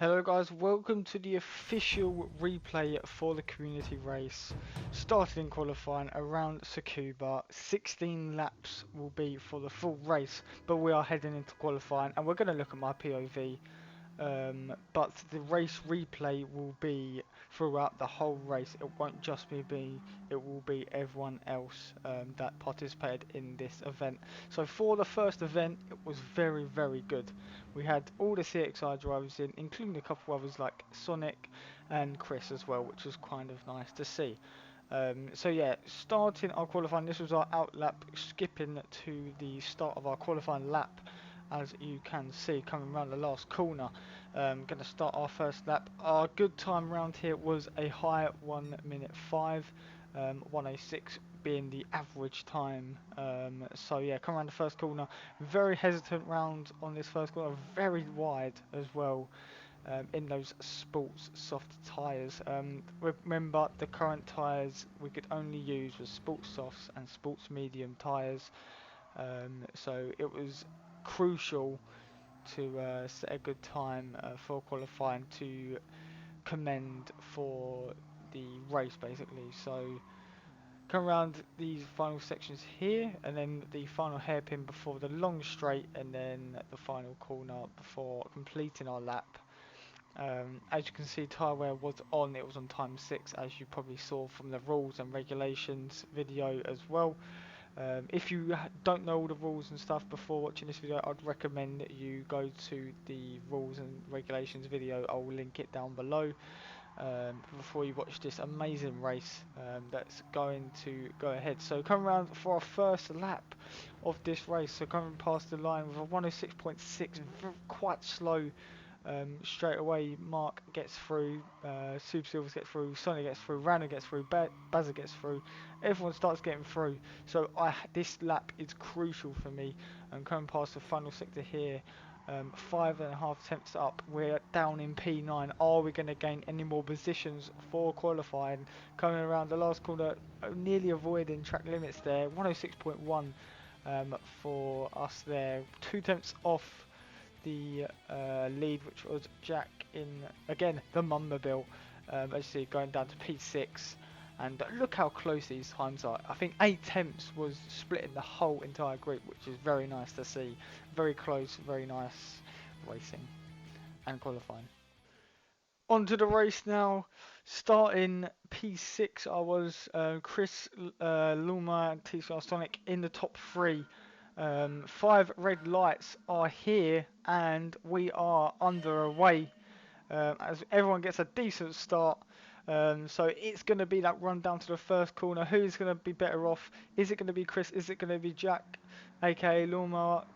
Hello guys, welcome to the official replay for the community race. Started in qualifying around Tsukuba, 16 laps will be for the full race, but we are heading into qualifying and we're going to look at my POV. But the race replay will be throughout the whole race. It won't just be me, it will be everyone else that participated in this event. So for the first event, it was very good. We had all the CXI drivers in, including a couple others like Sonic and Chris as well, which was kind of nice to see. So yeah, starting our qualifying, this was our out lap, skipping to the start of our qualifying lap. As you can see, coming around the last corner, going to start our first lap. Our good time round here was a high 1 minute 5, 1:06 being the average time. So yeah, come around the first corner, very hesitant round on this first corner, very wide as well. In those sports soft tyres. Remember, the current tyres we could only use was sports softs and sports medium tyres. So it was crucial to set a good time for qualifying to commend for the race basically. So come around these final sections here and then the final hairpin before the long straight and then the final corner before completing our lap. As you can see, tyre wear was on, it was on time 6 as you probably saw from the rules and regulations video as well. If you don't know all the rules and stuff before watching this video, I'd recommend that you go to the rules and regulations video. I'll link it down below before you watch this amazing race that's going to go ahead. So come around for our first lap of this race. So coming past the line with a 106.6, quite slow. Straight away, Mark gets through, Super Silvers gets through, Sonny gets through, Rana gets through, Bazza gets through. Everyone starts getting through. So this lap is crucial for me. I'm coming past the final sector here. 5.5 attempts up. We're down in P9. Are we going to gain any more positions for qualifying? Coming around the last corner, nearly avoiding track limits there. 106.1 for us there. 2 attempts off the lead, which was Jack in, again, the Mummobile. As you see, going down to P6. And look how close these times are. I think 8 attempts was splitting the whole entire group, which is very nice to see. Very close, very nice racing and qualifying. On to the race now. Starting P6, I was Chris, Luma, and TCR Sonic in the top 3. 5 red lights are here, and we are underway. As everyone gets a decent start. So it's going to be that run down to the first corner. Who's going to be better off? Is it going to be Chris? Is it going to be Jack, aka Luma?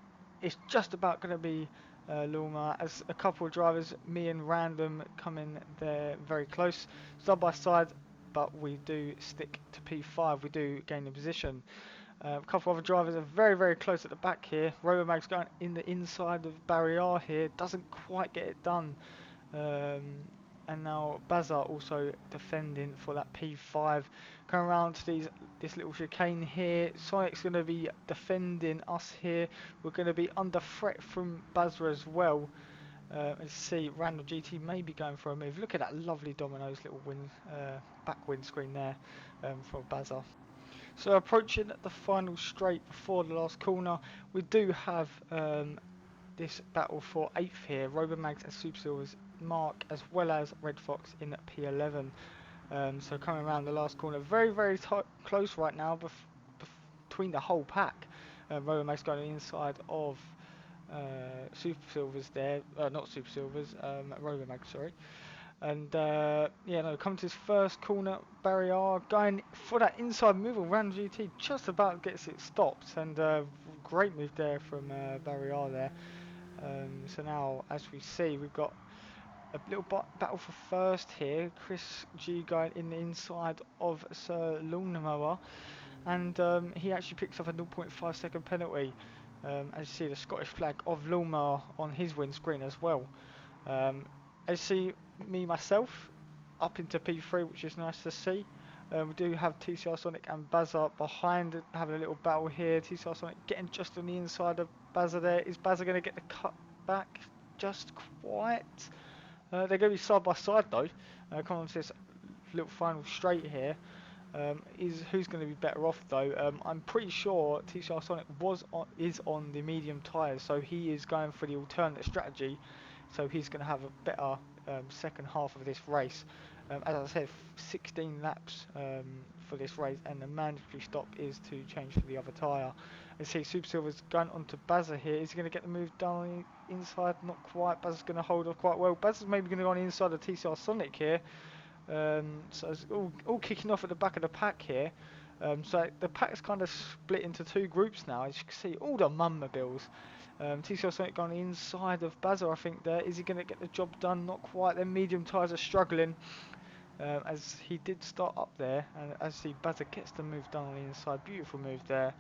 It's just about going to be Luma, as a couple of drivers, me and Random, come in there very close, side by side, but we do stick to P5. We do gain a position. A couple of other drivers are very close at the back here. Robomag's going in the inside of Barrier here, doesn't quite get it done. And now Bazar also defending for that P5. Coming around to this little chicane here. Sonic's going to be defending us here. We're going to be under threat from Bazar as well. Let's see, Randall GT may be going for a move. Look at that lovely Domino's little back windscreen there for Bazar. So approaching the final straight before the last corner, we do have this battle for 8th here. Robomags and Super Silvers, Mark as well as Red Fox in P11. So coming around the last corner, very close right now between the whole pack. Robomags going inside of Super Silvers there, not Super Silvers, Robomag, sorry. And yeah, no, coming to his first corner, Barrier going for that inside move around GT, just about gets it stopped, and great move there from Barrier there. So now, as we see, we've got a little battle for first here. Chris G going in the inside of Sir Lawnmower, and he actually picks up a 0.5 second penalty. As you see, the Scottish flag of Lawnmower on his windscreen as well. As you see, me myself up into P3, which is nice to see. We do have TCR Sonic and Bazza behind, having a little battle here. TCR Sonic getting just on the inside of Bazza there. Is Bazza going to get the cut back? Just quite. They're going to be side by side though. Come on to this little final straight here. Is who's going to be better off though? I'm pretty sure TCR Sonic is on the medium tyres, so he is going for the alternate strategy. So he's going to have a better second half of this race. As I said, 16 laps for this race, and the mandatory stop is to change to the other tyre. And see, Super Silver's going onto Bazza here. Is he going to get the move done on the inside? Not quite. Bazza's going to hold off quite well. Bazza's maybe going to go on the inside of TCR Sonic here. So it's all kicking off at the back of the pack here. So the pack's kind of split into two groups now. As you can see, all the mummobiles. TCL Sonic going inside of Bazza, I think there. Is he going to get the job done? Not quite. Their medium tyres are struggling. As he did start up there. And as the Bazza gets the move done on the inside. Beautiful move there.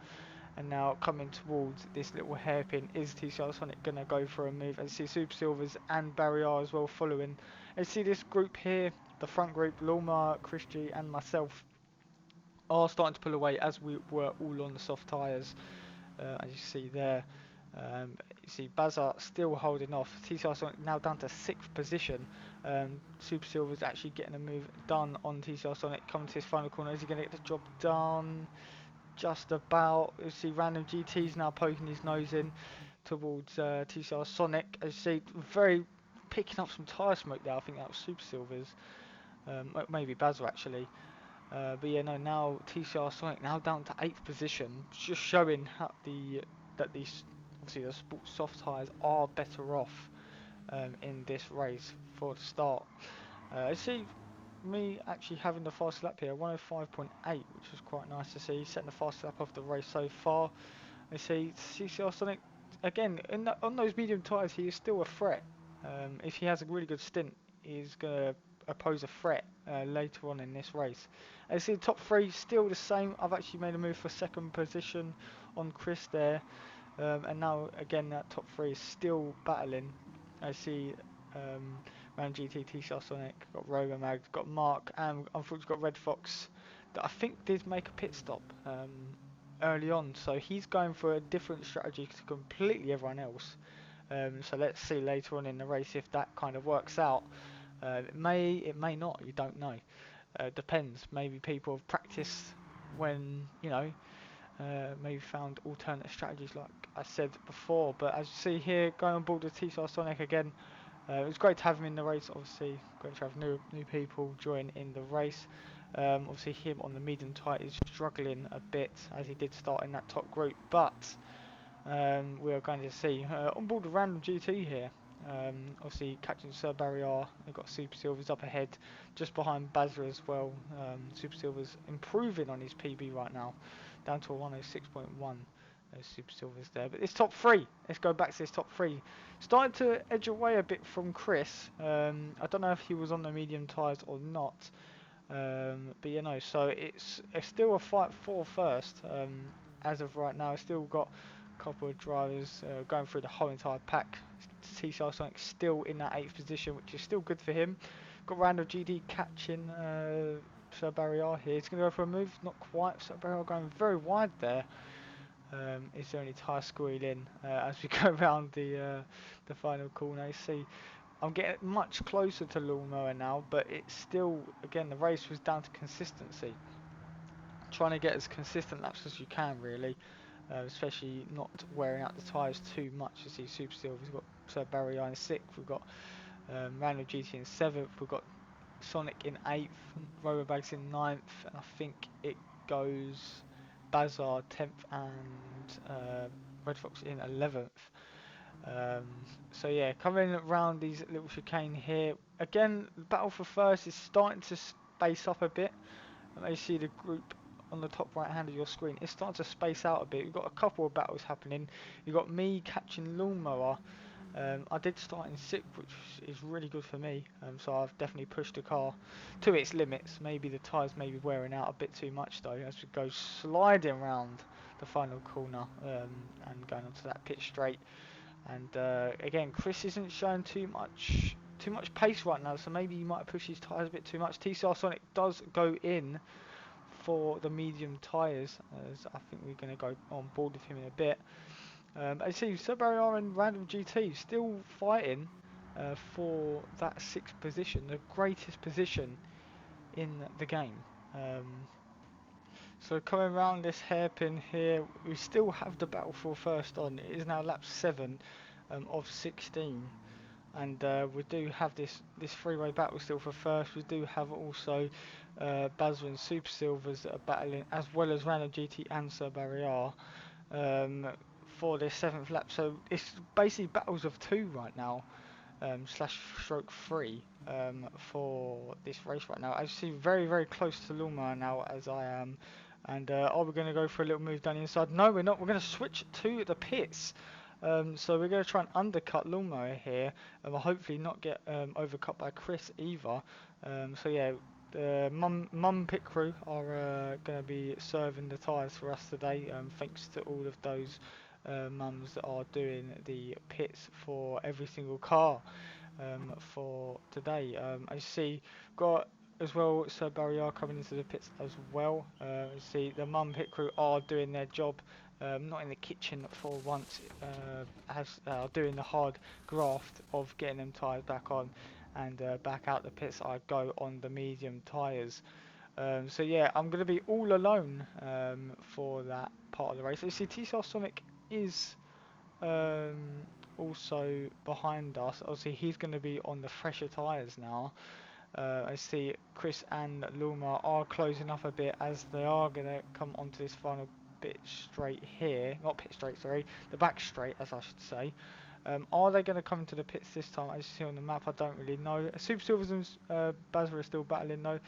And now coming towards this little hairpin, is TCL Sonic going to go for a move? And see Super Silvers and Barrier as well following. And see this group here, the front group, Lulma, Christy and myself are starting to pull away as we were all on the soft tyres, as you see there. You see Bazar still holding off. TCR Sonic now down to 6th position. Super Silver's actually getting a move done on TCR Sonic, coming to his final corner. Is he going to get the job done? Just about. You see Random GT's now poking his nose in towards TCR Sonic. As you see, very picking up some tyre smoke there. I think that was Super Silver's. Maybe Bazza actually. But yeah, no, now TCR Sonic now down to 8th position, just showing how that these obviously the sports soft tyres are better off in this race for the start. I see me actually having the fast lap here, 105.8, which is quite nice to see, setting the fast lap of the race so far. I see TCR Sonic again on those medium tyres. He is still a threat. If he has a really good stint, he's gonna pose a threat later on in this race. I see the top three still the same. I've actually made a move for 2nd position on Chris there, and now again that top three is still battling. I see Ram GT, T-Shot Sonic, got Robomag, got Mark, and unfortunately got Red Fox that I think did make a pit stop early on, so he's going for a different strategy to completely everyone else. So let's see later on in the race if that kind of works out. It may not, you don't know. Depends. Maybe people have practiced when, maybe found alternate strategies like I said before. But as you see here, going on board with T-Star Sonic again, it was great to have him in the race. Obviously, great to have new people join in the race. Obviously, him on the medium tight is struggling a bit as he did start in that top group, but we are going to see on board with Random GT here. Obviously catching Sir Barrier, they've got Super Silvers up ahead, just behind Bazza as well. Super Silvers improving on his PB right now, down to a 106.1. Those Super Silvers there, but this top three, let's go back to this top three. Starting to edge away a bit from Chris. I don't know if he was on the medium tyres or not, but so it's still a fight for first. As of right now, it's still got couple of drivers going through the whole entire pack. T-Star Sonic still in that 8th position, which is still good for him. Got Randall GD catching Sir Barrier here. He's going to go for a move, not quite. Sir Barrier going very wide there. Is there any tyre squeal in as we go around the final corner? You see, I'm getting much closer to Lawnmower now, but it's still, again, the race was down to consistency. Trying to get as consistent laps as you can, really. Especially not wearing out the tyres too much. You see Super Steel, we've got Sir Barrier in 6th, we've got Random GT in 7th, we've got Sonic in 8th, Robobags in 9th, and I think it goes Bazar 10th and Red Fox in 11th. So yeah, coming around these little chicane here, again, the battle for first is starting to space up a bit. And you see the group on the top right hand of your screen, it's starting to space out a bit. We've got a couple of battles happening. You've got me catching Lawnmower. I did start in 6th, which is really good for me. So I've definitely pushed the car to its limits. Maybe the tyres may be wearing out a bit too much though, as we go sliding around the final corner and going onto that pit straight. And again, Chris isn't showing too much pace right now, so maybe he might push his tyres a bit too much. TCR Sonic does go in for the medium tyres, as I think we're going to go on board with him in a bit. I see Sir Barrier and Random GT still fighting. for that 6th position, the greatest position in the game. So coming around this hairpin here, we still have the battle for first on. It is now lap 7 of 16. And we do have this three-way battle still for first. We do have also Bazza and Super Silvers that are battling, as well as Random GT and Sir Barrier, for this 7th lap. So it's basically battles of 2 right now, slash stroke 3 for this race right now. I see very, very close to Luma now, as I am. And are we going to go for a little move down the inside? No, we're not. We're going to switch to the pits. So we're going to try and undercut Luma here, and we'll hopefully not get overcut by Chris either. So yeah, the mum pit crew are going to be serving the tyres for us today, thanks to all of those mums that are doing the pits for every single car for today. I see got as well Sir Barrier coming into the pits as well. See the mum pit crew are doing their job, not in the kitchen for once, as doing the hard graft of getting them tyres back on, and back out the pits I go on the medium tyres. So yeah, I'm going to be all alone for that part of the race. You see T-Star Sonic is also behind us. Obviously he's going to be on the fresher tyres now. I see Chris and Luma are closing up a bit, as they are going to come onto this final bit straight here. Not pit straight, sorry. The back straight, as I should say. Are they going to come into the pits this time? As you see on the map, I don't really know. Super Silvers and Bazza are still battling though.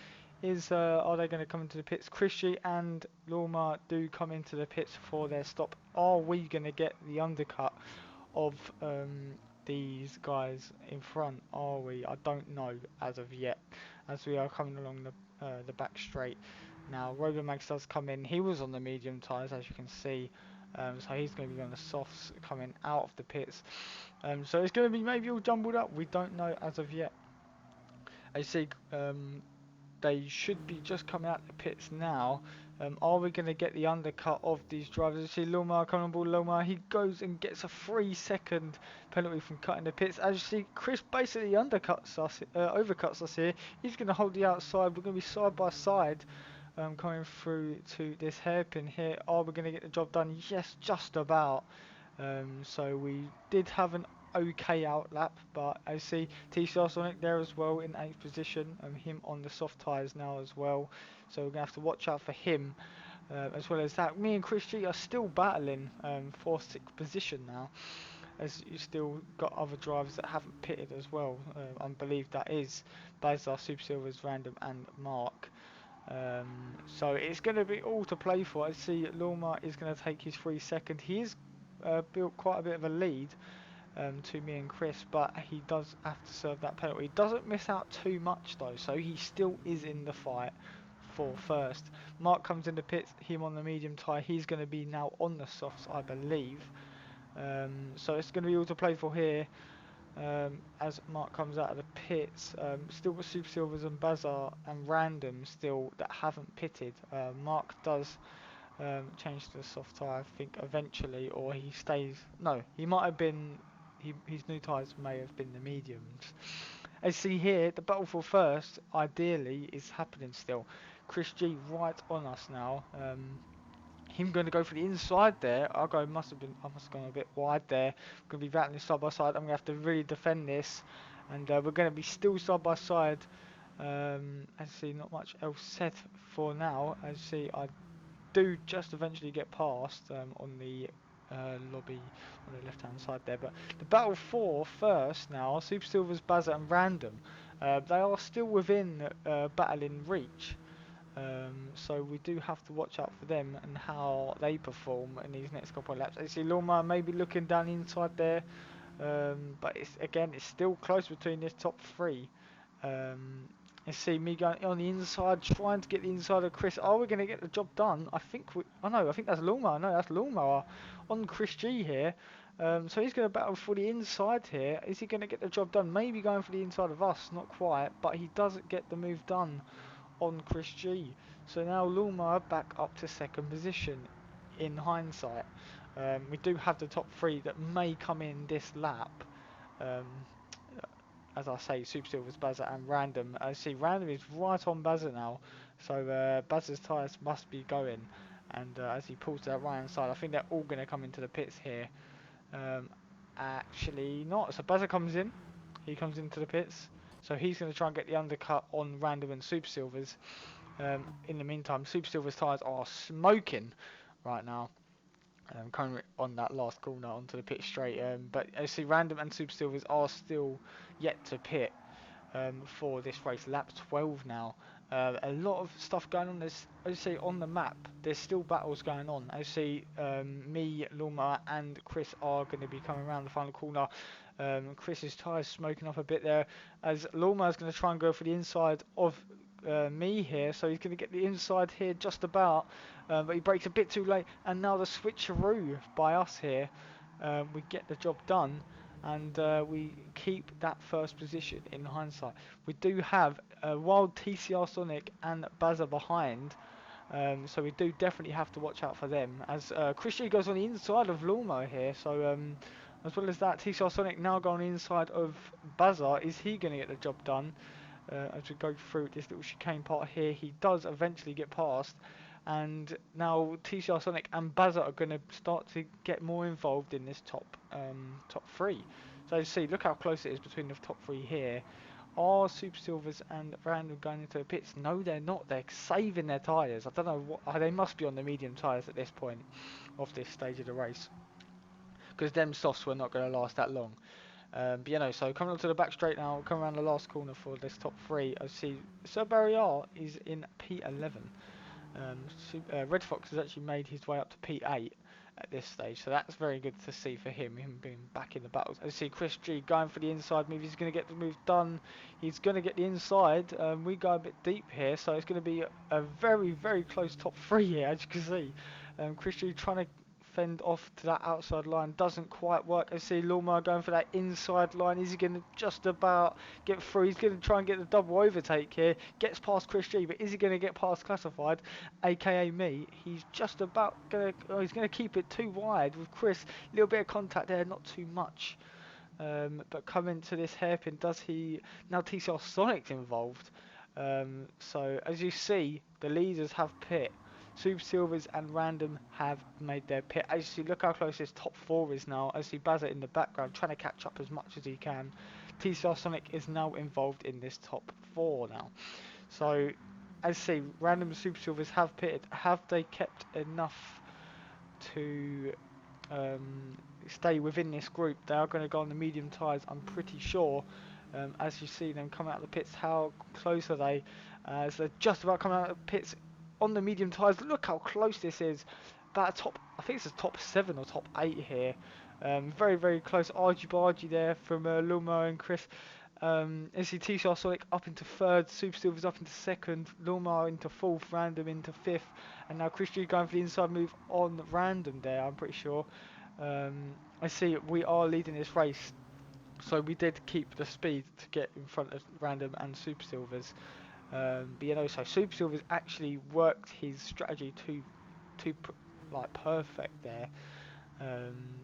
Are they going to come into the pits? Chrissy and Luma do come into the pits for their stop. Are we going to get the undercut of these guys in front? Are we? I don't know as of yet, as we are coming along the back straight now. Robomax does come in. He was on the medium tyres, as you can see, so he's going to be on the softs coming out of the pits. So it's going to be maybe all jumbled up. We don't know as of yet. I see they should be just coming out the pits now. Are we going to get the undercut of these drivers? You see Lomar coming on board. Lomar, he goes and gets a 3-second penalty from cutting the pits. As you see, Chris basically undercuts us, overcuts us here. He's going to hold the outside. We're going to be side by side, coming through to this hairpin here. Are we going to get the job done? Yes, just about. So we did have an okay outlap, but I see T-Star Sonic there as well in 8th position, and him on the soft tyres now as well, so we're going to have to watch out for him. As well as that, me and Chris G are still battling for 6th position now, as you still got other drivers that haven't pitted as well. I believe that is Bazar, Super Silvers, Random and Mark. So it's going to be all to play for. I see Lorma is going to take his 3-second. He is built quite a bit of a lead to me and Chris, but he does have to serve that penalty. He doesn't miss out too much though, so he still is in the fight for first. Mark comes in the pits, him on the medium tyre. He's going to be now on the softs, I believe. So it's going to be all to play for here. As Mark comes out of the pits, still got Super Silvers and Bazar and Random still that haven't pitted. Mark does change to the soft tyre, I think, eventually, or he stays. No, he might have been. His new tyres may have been the mediums. As you see here, the battle for first, ideally, is happening still. Chris G right on us now. Him going to go for the inside there. I must have gone a bit wide there. Going to be battling side by side. I'm going to have to really defend this, and we're going to be still side by side. As you see, not much else said for now. As you see, I do just eventually get past on the lobby on the left hand side there, but the battle for first now, Super Silvers, Bazza and Random, they are still within battling reach, so we do have to watch out for them and how they perform in these next couple of laps. I see Loma maybe looking down inside there, but it's still close between this top 3. You see me going on the inside, trying to get the inside of Chris. Are we going to get the job done? I think I think that's Luma. No, that's Luma on Chris G here. So he's going to battle for the inside here. Is he going to get the job done? Maybe going for the inside of us, not quite, but he doesn't get the move done on Chris G. So now Luma back up to 2nd position in hindsight. We do have the top 3 that may come in this lap. as I say, Super Silvers, Bazza and Random. I see Random is right on Bazza now, so Bazza's tyres must be going. And as he pulls to that right hand side, I think they're all going to come into the pits here. Um, Actually not. So Bazza comes in. He comes into the pits. So he's going to try and get the undercut on Random and Super Silvers. In the meantime, Super Silver's tyres are smoking right now. Coming on that last corner onto the pit straight. But I see Random and Super Silvers are still yet to pit for this race. Lap 12 now. A lot of stuff going on. There's, as you see on the map, there's still battles going on. As you see, me, Luma, and Chris are going to be coming around the final corner. Chris's tyres smoking up a bit there, as Luma is going to try and go for the inside of me here, so he's going to get the inside here just about, but he breaks a bit too late, and now the switcheroo by us here. We get the job done, and we keep that first position in hindsight. We do have Wild, TCR Sonic and Bazza behind, so we do definitely have to watch out for them, as Chris G goes on the inside of Luma here, so as well as that, TCR Sonic now going inside of Bazza. Is he going to get the job done? As we go through this little chicane part here, he does eventually get past, and now TCR Sonic and Bazza are going to start to get more involved in this top three. So you see, look how close it is between the top three here. Are Super Silvers and Random going into the pits? No, they're not. They're saving their tyres. I don't know what. They must be on the medium tyres at this point of this stage of the race, because them softs were not going to last that long. But you know, so coming onto the back straight now, coming around the last corner for this top three, I see Sir Barrier is in P11. Red Fox has actually made his way up to P8 at this stage, so that's very good to see for him being back in the battles. I see Chris G going for the inside move. He's going to get the move done. He's going to get the inside. We go a bit deep here, so it's going to be a very, very close top three here, as you can see. Chris G trying to fend off to that outside line, doesn't quite work. I see Luma going for that inside line. Is he going to just about get through? He's going to try and get the double overtake here. Gets past Chris G, but is he going to get past Classified, aka me? He's just about going to, oh, he's going to keep it too wide with Chris. A little bit of contact there, not too much. But coming to this hairpin, does he, now TCR Sonic's involved. So as you see, the leaders have pit. Super Silvers and Random have made their pit. As you see, look how close this top four is now. I see Bazza in the background trying to catch up as much as he can. TCR Sonic is now involved in this top four now. So, as you see, Random and Super Silvers have pitted. Have they kept enough to stay within this group? They are going to go on the medium tyres, I'm pretty sure. As you see them come out of the pits, how close are they? As they're just about coming out of the pits on the medium tyres. Look how close this is. About a top, I think it's a top 7 or top 8 here. Very, very close. Argy bargy there from Luma and Chris. NCT Sonic up into third, Super Silvers up into second, Luma into fourth, Random into fifth, and now Chris G going for the inside move on Random there, I'm pretty sure. I see we are leading this race, so we did keep the speed to get in front of Random and Super Silvers. But you know, so Super Silvers actually worked his strategy to like perfect there.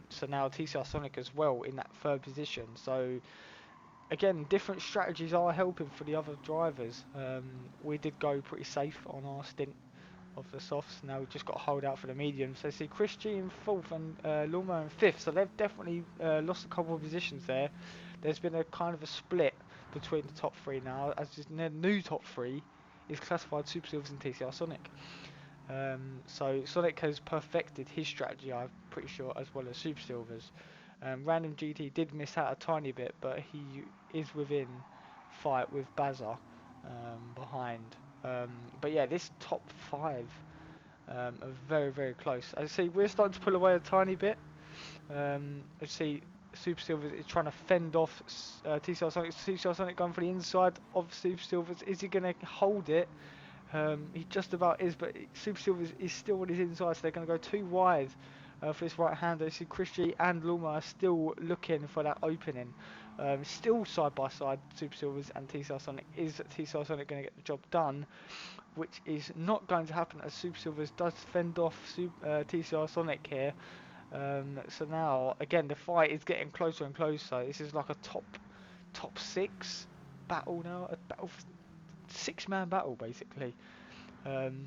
So now TCR Sonic as well in that third position. So again, different strategies are helping for the other drivers. We did go pretty safe on our stint of the softs. Now we've just got to hold out for the mediums. So see Chris G in fourth and Luma in fifth. So they've definitely lost a couple of positions there. There's been a kind of a split between the top three now, as the new top three is Classified, Super Silvers and TCR Sonic. So Sonic has perfected his strategy, I'm pretty sure, as well as Super Silvers. Random GT did miss out a tiny bit, but he is within fight with Bazza behind. But yeah, this top five are very, very close. I see we're starting to pull away a tiny bit. I see Super Silvers is trying to fend off TCR Sonic. TCR Sonic going for the inside of Super Silvers. Is he going to hold it? He just about is, but Super Silvers is still on his inside, so they're going to go too wide for this right hander. You see Chris G and Luma are still looking for that opening. Still side by side, Super Silvers and TCR Sonic. Is TCR Sonic going to get the job done? Which is not going to happen, as Super Silvers does fend off TCR Sonic here. So now, again, the fight is getting closer and closer. This is like a top top six battle now, a battle, six-man battle basically. Um,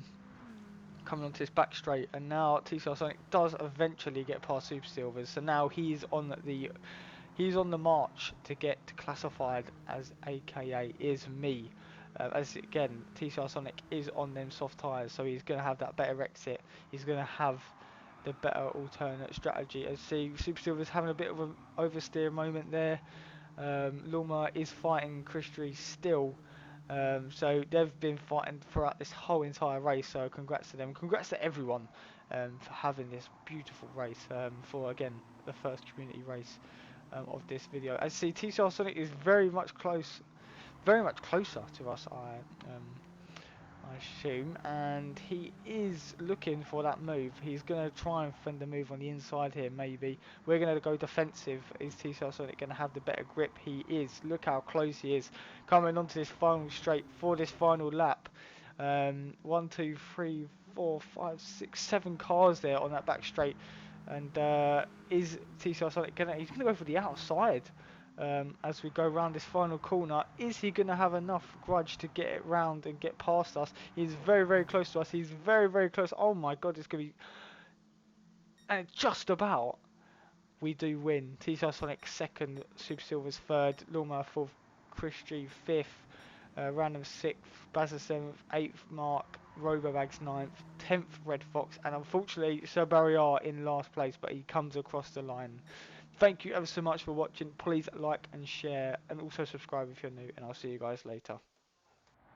Coming onto this back straight, and now TCR Sonic does eventually get past Super Silvers, so now he's on the march to get classified as AKA is me. As again, TCR Sonic is on them soft tyres, so he's going to have that better exit. He's going to have the better alternate strategy. As see, Super Silver's having a bit of an oversteer moment there. Luma is fighting Christy still. So they've been fighting throughout this whole entire race. So congrats to them. Congrats to everyone for having this beautiful race. For again the first community race of this video. As see, TCR Sonic is very much closer to us. I assume, and he is looking for that move. He's going to try and fend the move on the inside here, maybe. We're going to go defensive. Is TCR Sonic going to have the better grip? He is. Look how close he is. Coming onto this final straight for this final lap. 1, 2, 3, 4, 5, 6, 7 cars there on that back straight. And is TCR Sonic going to... He's going to go for the outside. As we go round this final corner, is he going to have enough grudge to get it round and get past us? He's very, very close to us. He's very, very close. Oh my god, it's going to be... And just about, we do win. TCR Sonic second, Super Silver's third, Lawnmower fourth, Christy fifth, Random sixth, Bazza seventh, eighth, Mark, Robobags ninth, 10th, Red Fox, and unfortunately, Sir Barrier in last place, but he comes across the line. Thank you ever so much for watching. Please like and share, and also subscribe if you're new, and I'll see you guys later.